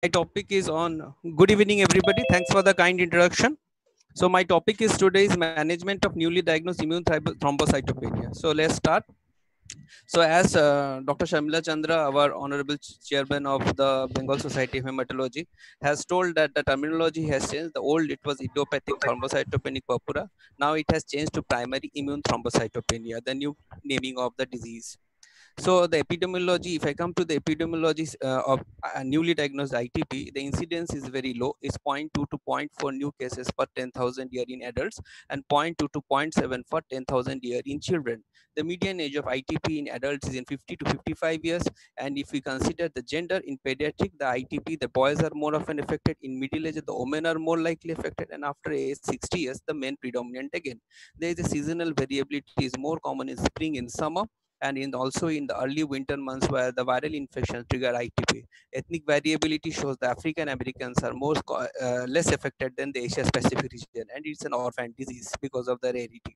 My topic is on good evening, everybody. Thanks for the kind introduction. So, my topic is today's management of newly diagnosed immune thrombocytopenia. So, let's start. So, as Dr. Shamila Chandra, our honorable chairman of the Bengal Society of Hematology, has told that the terminology has changed. The old it was idiopathic thrombocytopenic purpura. Now it has changed to primary immune thrombocytopenia, the new naming of the disease. So the epidemiology, if I come to the epidemiology of newly diagnosed ITP, the incidence is very low. It's zero point 0.2 to zero point 0.4 new cases per 10,000 year in adults and zero point 0.2 to zero point 0.7 for 10,000 year in children. The median age of ITP in adults is in 50 to 55 years. And if we consider the gender in pediatric, the ITP, the boys are more often affected. In middle age, the women are more likely affected. And after age 60 years, the men predominant again. There is a seasonal variability is more common in spring and summer and in also in the early winter months where the viral infections trigger ITP. Ethnic variability shows the African Americans are less affected than the Asia Pacific region, and it's an orphan disease because of the rarity.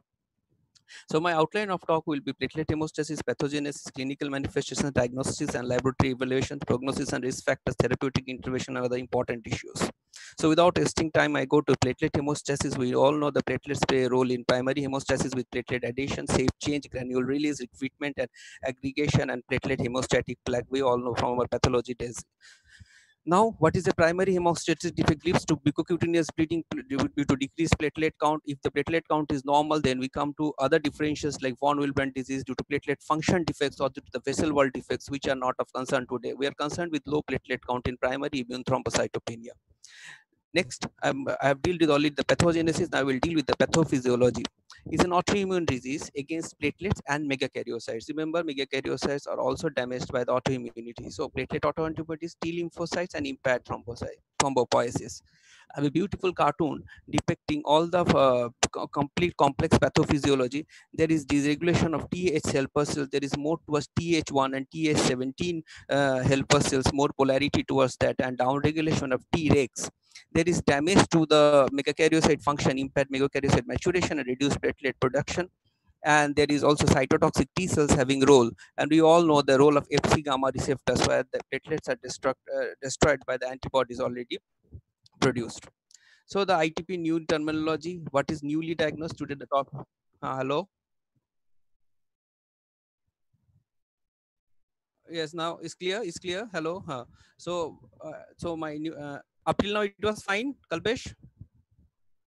So my outline of talk will be platelet hemostasis, pathogenesis, clinical manifestations, diagnosis and laboratory evaluation, prognosis and risk factors, therapeutic intervention are the important issues. So without wasting time, I go to platelet hemostasis. We all know the platelets play a role in primary hemostasis with platelet addition, safe change, granule release, recruitment and aggregation, and platelet hemostatic plaque. We all know from our pathology days. Now, what is the primary hemostasis? If it leads to mucocutaneous bleeding due to decreased platelet count, if the platelet count is normal, then we come to other differentials like von Willebrand disease due to platelet function defects or due to the vessel wall defects, which are not of concern today. We are concerned with low platelet count in primary immune thrombocytopenia. Next, I have dealt with only the pathogenesis. Now I will deal with the pathophysiology. It's an autoimmune disease against platelets and megakaryocytes. Remember, megakaryocytes are also damaged by the autoimmunity. So platelet autoantibodies, T lymphocytes, and impaired thrombopoiesis. I have a beautiful cartoon depicting all the complete complex pathophysiology. There is dysregulation of TH helper cells. There is more towards TH1 and TH17 helper cells, more polarity towards that, and downregulation of Tregs. There is damage to the megakaryocyte function, impaired megakaryocyte maturation and reduced platelet production. And there is also cytotoxic T cells having role. And we all know the role of Fc gamma receptors, where the platelets are destroyed by the antibodies already produced. So the ITP new terminology, what is newly diagnosed today? The top. Hello. Yes, now is clear. Is clear. Hello. So my new up till now it was fine, Kalpesh.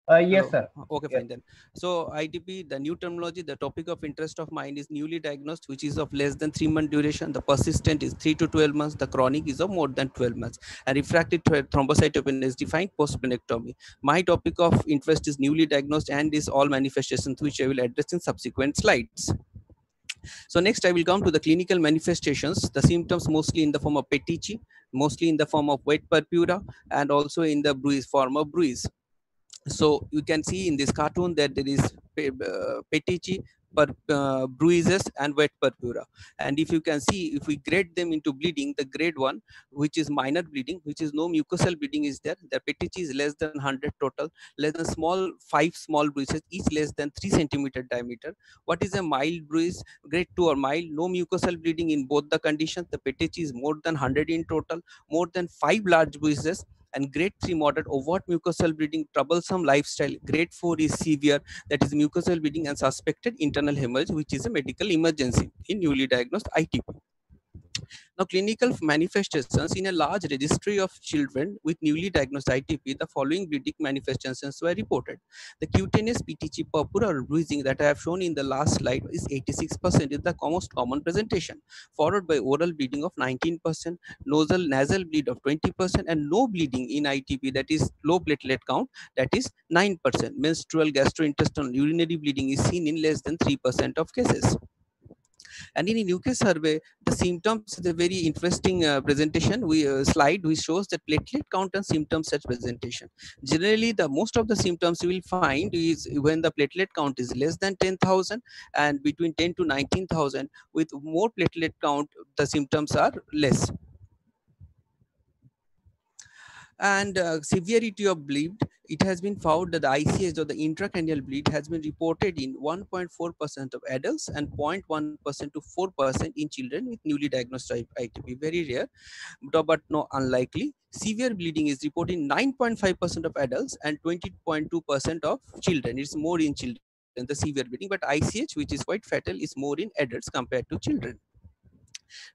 Yes, Hello. sir. Okay, Yes. fine then. So ITP, the new terminology, the topic of interest of mine is newly diagnosed, which is of less than 3 month duration. The persistent is 3 to 12 months. The chronic is of more than 12 months. And refractive thrombocytopenia is defined post splenectomy. My topic of interest is newly diagnosed and is all manifestations, which I will address in subsequent slides. So next I will come to the clinical manifestations, the symptoms mostly in the form of petechiae, mostly in the form of wet purpura, and also in the bruise form of bruise. So you can see in this cartoon that there is petechiae, bruises and wet purpura. And if you can see, if we grade them into bleeding, the grade 1, which is minor bleeding, which is no mucosal bleeding is there, the petechiae is less than 100 total, less than 5 small bruises, each less than 3 centimeter diameter. What is a mild bruise? Grade 2 or mild, no mucosal bleeding in both the conditions. The petechiae is more than 100 in total, more than 5 large bruises. And grade 3 moderate overt mucosal bleeding, troublesome lifestyle. Grade 4 is severe, that is mucosal bleeding and suspected internal hemorrhage, which is a medical emergency in newly diagnosed ITP. Now, clinical manifestations in a large registry of children with newly diagnosed ITP, the following bleeding manifestations were reported. The cutaneous petechiae, purpura or bruising that I have shown in the last slide is 86% is the most common presentation, followed by oral bleeding of 19%, nasal bleed of 20%, and no bleeding in ITP, that is low platelet count, that is 9%. Menstrual, gastrointestinal, urinary bleeding is seen in less than 3% of cases. And in a UK survey, the symptoms is a very interesting presentation. Slide which shows that platelet count and symptoms such presentation. Generally, the most of the symptoms you will find is when the platelet count is less than 10,000 and between 10 to 19,000. With more platelet count, the symptoms are less. And severity of bleed it has been found that the ICH or the intracranial bleed has been reported in 1.4% of adults and 0.1% to 4% in children with newly diagnosed ITP. Very rare, but no unlikely. Severe bleeding is reported in 9.5% of adults and 20.2% of children. It's more in children, the severe bleeding, but ICH, which is quite fatal, is more in adults compared to children.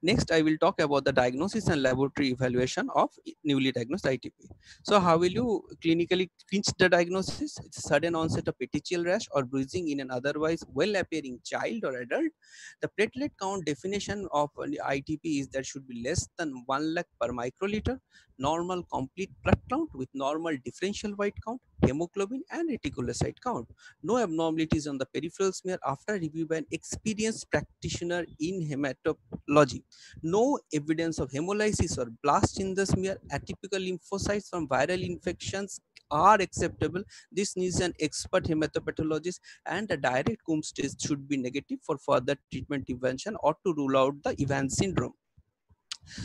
Next, I will talk about the diagnosis and laboratory evaluation of newly diagnosed ITP. So how will you clinically clinch the diagnosis? It's sudden onset of petechial rash or bruising in an otherwise well-appearing child or adult. The platelet count definition of an ITP is that should be less than 1 lakh per microliter, normal complete blood count with normal differential white count, hemoglobin and reticulocyte count. No abnormalities on the peripheral smear after review by an experienced practitioner in hematology. No evidence of hemolysis or blast in the smear. Atypical lymphocytes from viral infections are acceptable. This needs an expert hematopathologist, and a direct Coombs test should be negative for further treatment intervention or to rule out the Evans syndrome.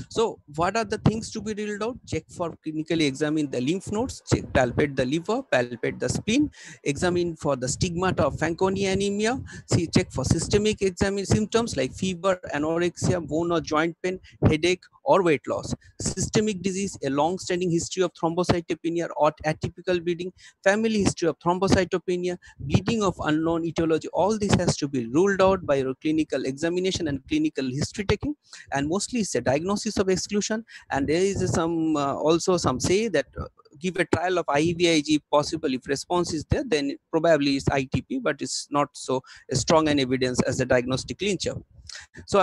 So what are the things to be ruled out? Check for clinically examine the lymph nodes, check, palpate the liver, palpate the spleen, examine for the stigmata of Fanconi anemia, see, check for systemic examine symptoms like fever, anorexia, bone or joint pain, headache or weight loss. Systemic disease, a long-standing history of thrombocytopenia or atypical bleeding, family history of thrombocytopenia, bleeding of unknown etiology, all this has to be ruled out by your clinical examination and clinical history taking. And mostly it's a diagnosis of exclusion, and there is some also some say that give a trial of IVIG possible. If response is there, then it probably is ITP, but it's not so strong an evidence as a diagnostic clincher. So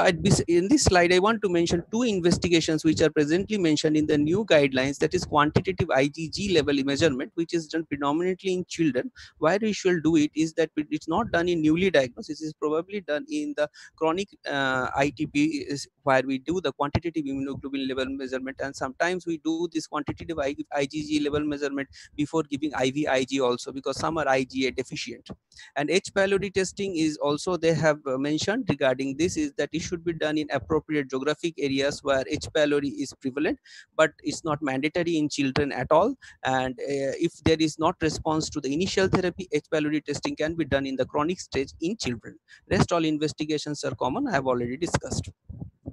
in this slide, I want to mention two investigations which are presently mentioned in the new guidelines, that is quantitative IgG level measurement, which is done predominantly in children. Why we should do it is that it's not done in newly diagnosed, it is probably done in the chronic ITP, is where we do the quantitative immunoglobulin level measurement, and sometimes we do this quantitative IgG level measurement before giving IVIG also, because some are IgA deficient. And H. pylori testing is also, they have mentioned regarding this, is that it should be done in appropriate geographic areas where H. pylori is prevalent, but it's not mandatory in children at all. And if there is not response to the initial therapy, H. pylori testing can be done in the chronic stage in children. Rest all investigations are common, I have already discussed.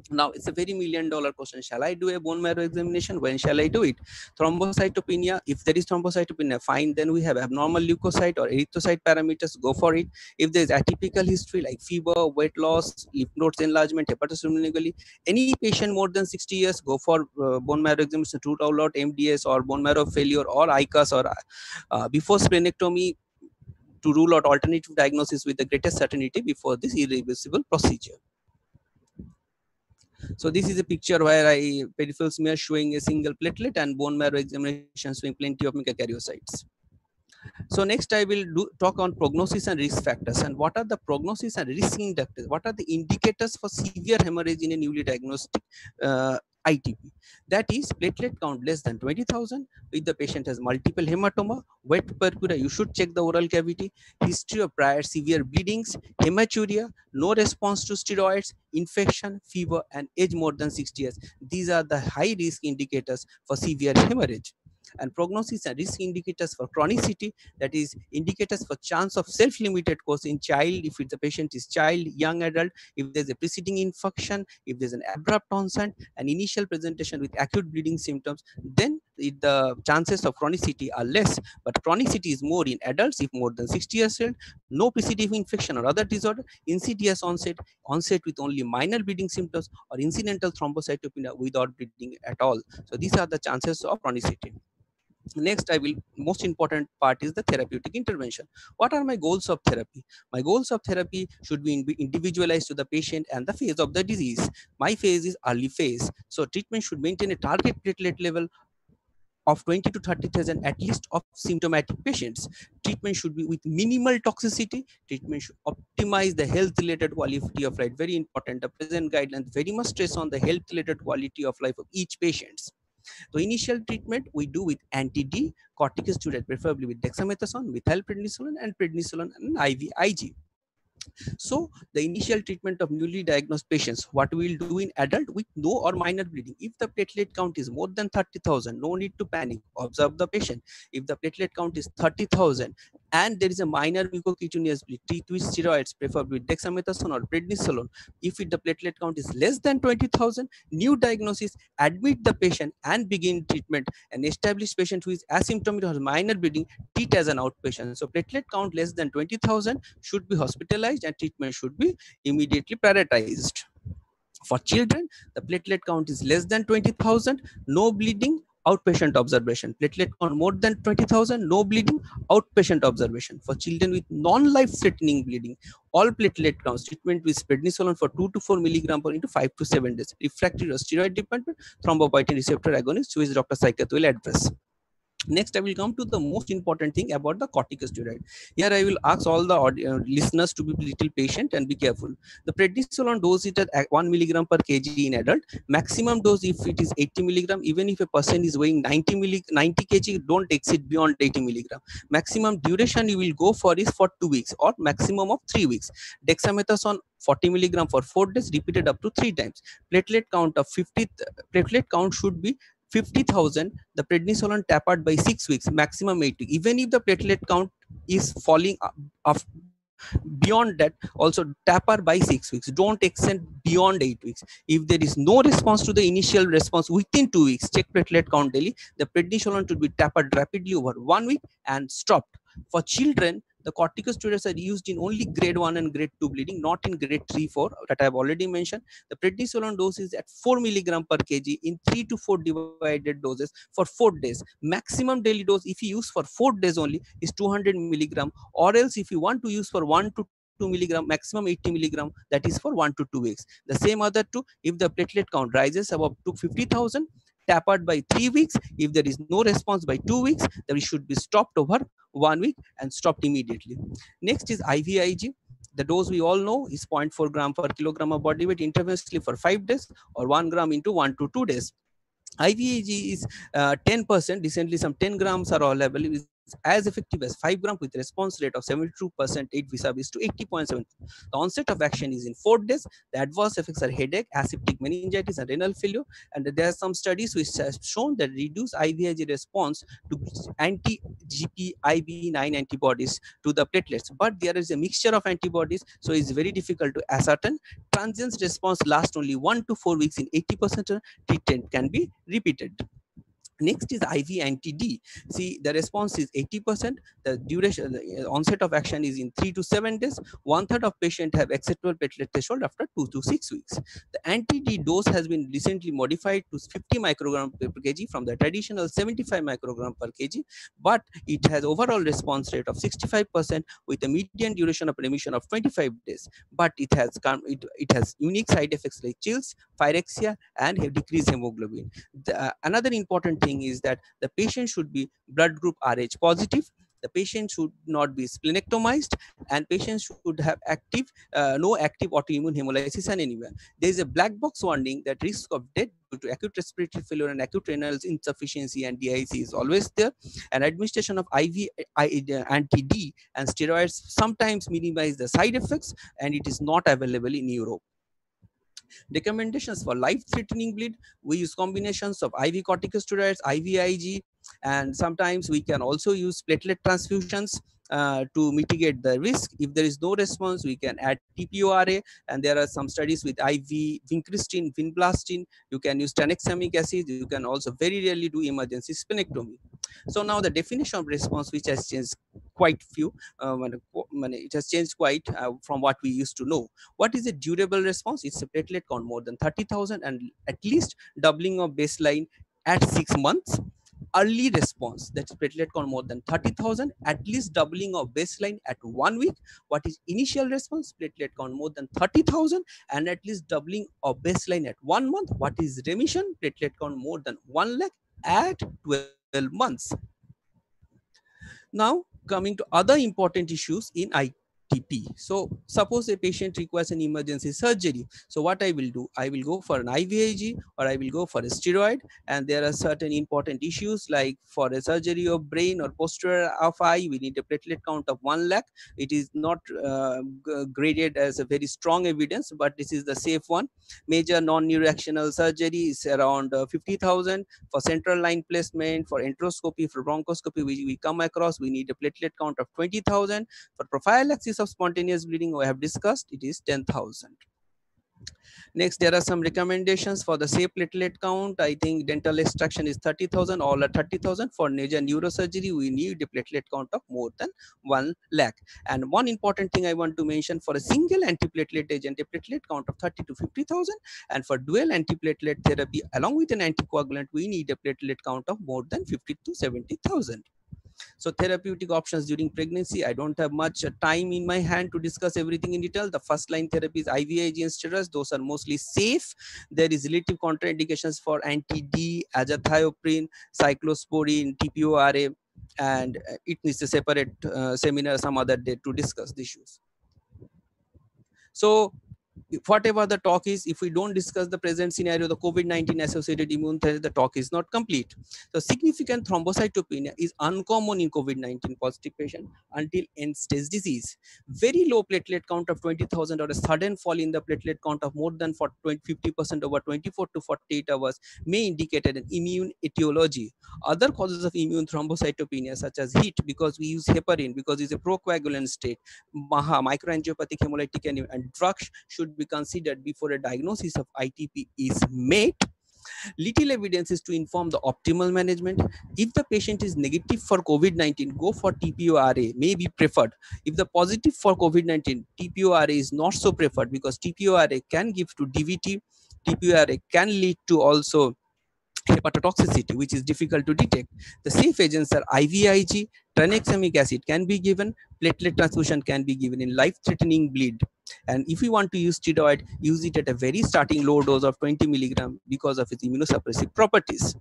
Now it's a very $1,000,000 question. Shall I do a bone marrow examination? When shall I do it? Thrombocytopenia, if there is thrombocytopenia, fine, then we have abnormal leukocyte or erythrocyte parameters, go for it. If there is atypical history like fever, weight loss, lymph nodes enlargement, hepatosplenomegaly, any patient more than 60 years, go for bone marrow examination to rule out MDS or bone marrow failure or ICAS, or before splenectomy, to rule out alternative diagnosis with the greatest certainty before this irreversible procedure. So this is a picture where peripheral smear showing a single platelet and bone marrow examination showing plenty of megakaryocytes. So next I will talk on prognosis and risk factors, and what are the prognosis and risk indicators. What are the indicators for severe hemorrhage in a newly diagnosed ITP? That is platelet count less than 20,000, if the patient has multiple hematoma, wet purpura, you should check the oral cavity, history of prior severe bleedings, hematuria, no response to steroids, infection, fever, and age more than 60 years. These are the high risk indicators for severe hemorrhage. And prognosis and risk indicators for chronicity, that is indicators for chance of self-limited course in child, if the patient is child, young adult, if there's a preceding infection, if there's an abrupt onset, an initial presentation with acute bleeding symptoms, then the chances of chronicity are less. But chronicity is more in adults if more than 60 years old, no preceding infection or other disorder, insidious onset with only minor bleeding symptoms, or incidental thrombocytopenia without bleeding at all. So these are the chances of chronicity. Next, most important part is the therapeutic intervention. What are my goals of therapy? My goals of therapy should be individualized to the patient and the phase of the disease. My phase is early phase, so treatment should maintain a target platelet level of 20 to 30,000 at least of symptomatic patients. Treatment should be with minimal toxicity. Treatment should optimize the health related quality of life. Very important. The present guidelines very much stress on the health related quality of life of each patient. So initial treatment we do with anti-D, corticosteroid, preferably with dexamethasone, methylprednisolone, and prednisolone, and IVIG. So the initial treatment of newly diagnosed patients, what we will do in adult with no or minor bleeding. If the platelet count is more than 30,000, no need to panic. Observe the patient. If the platelet count is 30,000 and there is a minor mucocutaneous bleed, treat with steroids, preferably dexamethasone or prednisolone. If the platelet count is less than 20,000, new diagnosis, admit the patient and begin treatment. An established patient who is asymptomatic or minor bleeding, treat as an outpatient. So platelet count less than 20,000 should be hospitalized and treatment should be immediately prioritized. For children, the platelet count is less than 20,000, no bleeding, outpatient observation. Platelet count more than 20,000, no bleeding, outpatient observation. For children with non-life threatening bleeding, all platelet counts, treatment with prednisolone for 2 to 4 milligram per into 5 to 7 days. Refractory or steroid dependent thrombopoietin receptor agonist, which Dr. Saikat will address. Next, I will come to the most important thing about the corticosteroid. Here, I will ask all the listeners to be a little patient and be careful. The prednisolone dose is at 1 milligram per kg in adult. Maximum dose, if it is 80 milligram, even if a person is weighing 90 kg, don't exceed beyond 80 milligram. Maximum duration you will go for is for 2 weeks or maximum of 3 weeks. Dexamethasone 40 milligram for 4 days, repeated up to 3 times. Platelet count of 50. Platelet count should be 50,000, the prednisolone tapered by 6 weeks, maximum 8 weeks. Even if the platelet count is falling up beyond that, also taper by 6 weeks. Don't extend beyond 8 weeks. If there is no response to the initial response within 2 weeks, check platelet count daily. The prednisolone should be tapered rapidly over 1 week and stopped. For children, the corticosteroids are used in only grade 1 and grade 2 bleeding, not in grade 3, 4 that I have already mentioned. The prednisolone dose is at 4 milligram per kg in 3 to 4 divided doses for 4 days. Maximum daily dose, if you use for 4 days only, is 200 milligram, or else if you want to use for 1 to 2 milligram, maximum 80 milligram, that is for 1 to 2 weeks. The same other two, if the platelet count rises above to 50,000, tapered by 3 weeks. If there is no response by 2 weeks, then it should be stopped over 1 week and stopped immediately. Next is IVIG. The dose we all know is 0.4 gram per kilogram of body weight intravenously for 5 days or 1 gram into 1 to 2 days. IVIG is 10%. Recently, some 10 grams are available. Is as effective as 5 grams with response rate of 72%, 8 vis-a-vis to 80.7. The onset of action is in 4 days. The adverse effects are headache, aseptic meningitis, and renal failure. And there are some studies which have shown that reduce IVIG response to anti-GPIB9 antibodies to the platelets. But there is a mixture of antibodies, so it's very difficult to ascertain. Transient response lasts only 1 to 4 weeks in 80% treatment can be repeated. Next is IV anti-D. See, the response is 80%. The duration, the onset of action is in 3 to 7 days. 1/3 of patients have acceptable platelet threshold after 2 to 6 weeks. The anti-D dose has been recently modified to 50 microgram per kg from the traditional 75 microgram per kg, but it has overall response rate of 65% with a median duration of remission of 25 days. But it has unique side effects like chills, pyrexia, and decreased hemoglobin. Another important thing is that the patient should be blood group Rh positive. The patient should not be splenectomized, and patients should have no active autoimmune hemolysis anemia. There is a black box warning that risk of death due to acute respiratory failure and acute renal insufficiency and DIC is always there. And administration of IV anti-D and steroids sometimes minimize the side effects, and it is not available in Europe. Recommendations for life-threatening bleed: we use combinations of IV corticosteroids, IVIG, and sometimes we can also use platelet transfusions to mitigate the risk. If there is no response, we can add TPORA, and there are some studies with IV vincristine, vinblastine. You can use tranexamic acid. You can also very rarely do emergency splenectomy. So now the definition of response, which has changed quite few, it has changed quite from what we used to know. What is a durable response? It's a platelet count more than 30,000 and at least doubling of baseline at 6 months. Early response, that's platelet count more than 30,000, at least doubling of baseline at 1 week. What is initial response? Platelet count more than 30,000 and at least doubling of baseline at 1 month. What is remission? Platelet count more than 1 lakh at 12 months. Now, coming to other important issues in TP. So suppose a patient requires an emergency surgery. So what I will do, I will go for an IVIG or I will go for a steroid. And there are certain important issues like for a surgery of brain or posterior of eye, we need a platelet count of 1 lakh. It is not graded as a very strong evidence, but this is the safe one. Major non-neuroactional surgery is around 50,000. For central line placement, for enteroscopy, for bronchoscopy, we come across, we need a platelet count of 20,000. For prophylaxis of spontaneous bleeding, we have discussed, it is 10,000. Next, there are some recommendations for the safe platelet count. I think dental extraction is 30,000, all are 30,000. For major neurosurgery, we need a platelet count of more than 1 lakh. And one important thing I want to mention, for a single antiplatelet agent, a platelet count of 30 to 50,000. And for dual antiplatelet therapy, along with an anticoagulant, we need a platelet count of more than 50 to 70,000. So therapeutic options during pregnancy, I don't have much time in my hand to discuss everything in detail. The first line therapy is IVIG and steroids. Those are mostly safe. There is relative contraindications for anti-D, azathioprine, cyclosporine, TPORA, and it needs a separate seminar some other day to discuss the issues. So whatever the talk is, if we don't discuss the present scenario, the COVID-19 associated immune therapy, the talk is not complete. So significant thrombocytopenia is uncommon in COVID-19 positive patient until end-stage disease. Very low platelet count of 20,000 or a sudden fall in the platelet count of more than 50% over 24 to 48 hours may indicate an immune etiology. Other causes of immune thrombocytopenia such as heat, because we use heparin because it's a procoagulant state, microangiopathic hemolytic anemia, and drugs should be considered before a diagnosis of ITP is made. Little evidence is to inform the optimal management. If the patient is negative for COVID-19, go for TPORA, may be preferred. If the positive for COVID-19, TPORA is not so preferred because TPORA can give to DVT. TPORA can lead to also hepatotoxicity, which is difficult to detect. The safe agents are IVIG, tranexamic acid can be given, platelet transfusion can be given in life-threatening bleed. And if you want to use steroid, use it at a very starting low dose of 20 milligram because of its immunosuppressive properties.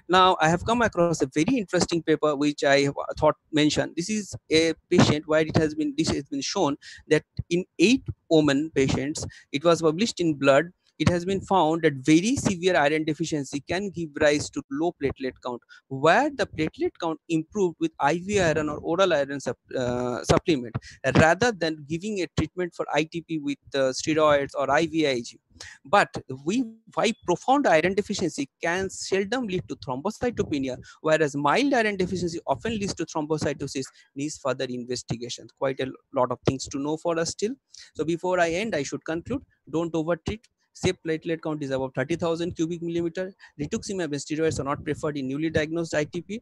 Now, I have come across a very interesting paper which I thought mentioned. This is a patient where this has been shown that in 8 women patients, it was published in Blood. It has been found that very severe iron deficiency can give rise to low platelet count, where the platelet count improved with IV iron or oral iron supplement rather than giving a treatment for ITP with steroids or IVIG. But why profound iron deficiency can seldom lead to thrombocytopenia, whereas mild iron deficiency often leads to thrombocytosis, needs further investigation. Quite a lot of things to know for us still. So before I end, I should conclude, don't overtreat. Safe platelet count is above 30,000 cubic millimeter. Rituximab and steroids are not preferred in newly diagnosed ITP.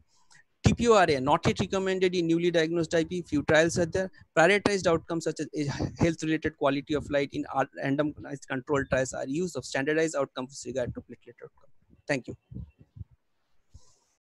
TPORA not yet recommended in newly diagnosed ITP. Few trials are there. Prioritized outcomes such as health-related quality of life in randomized controlled trials are used of standardized outcomes with regard to platelet outcome. Thank you.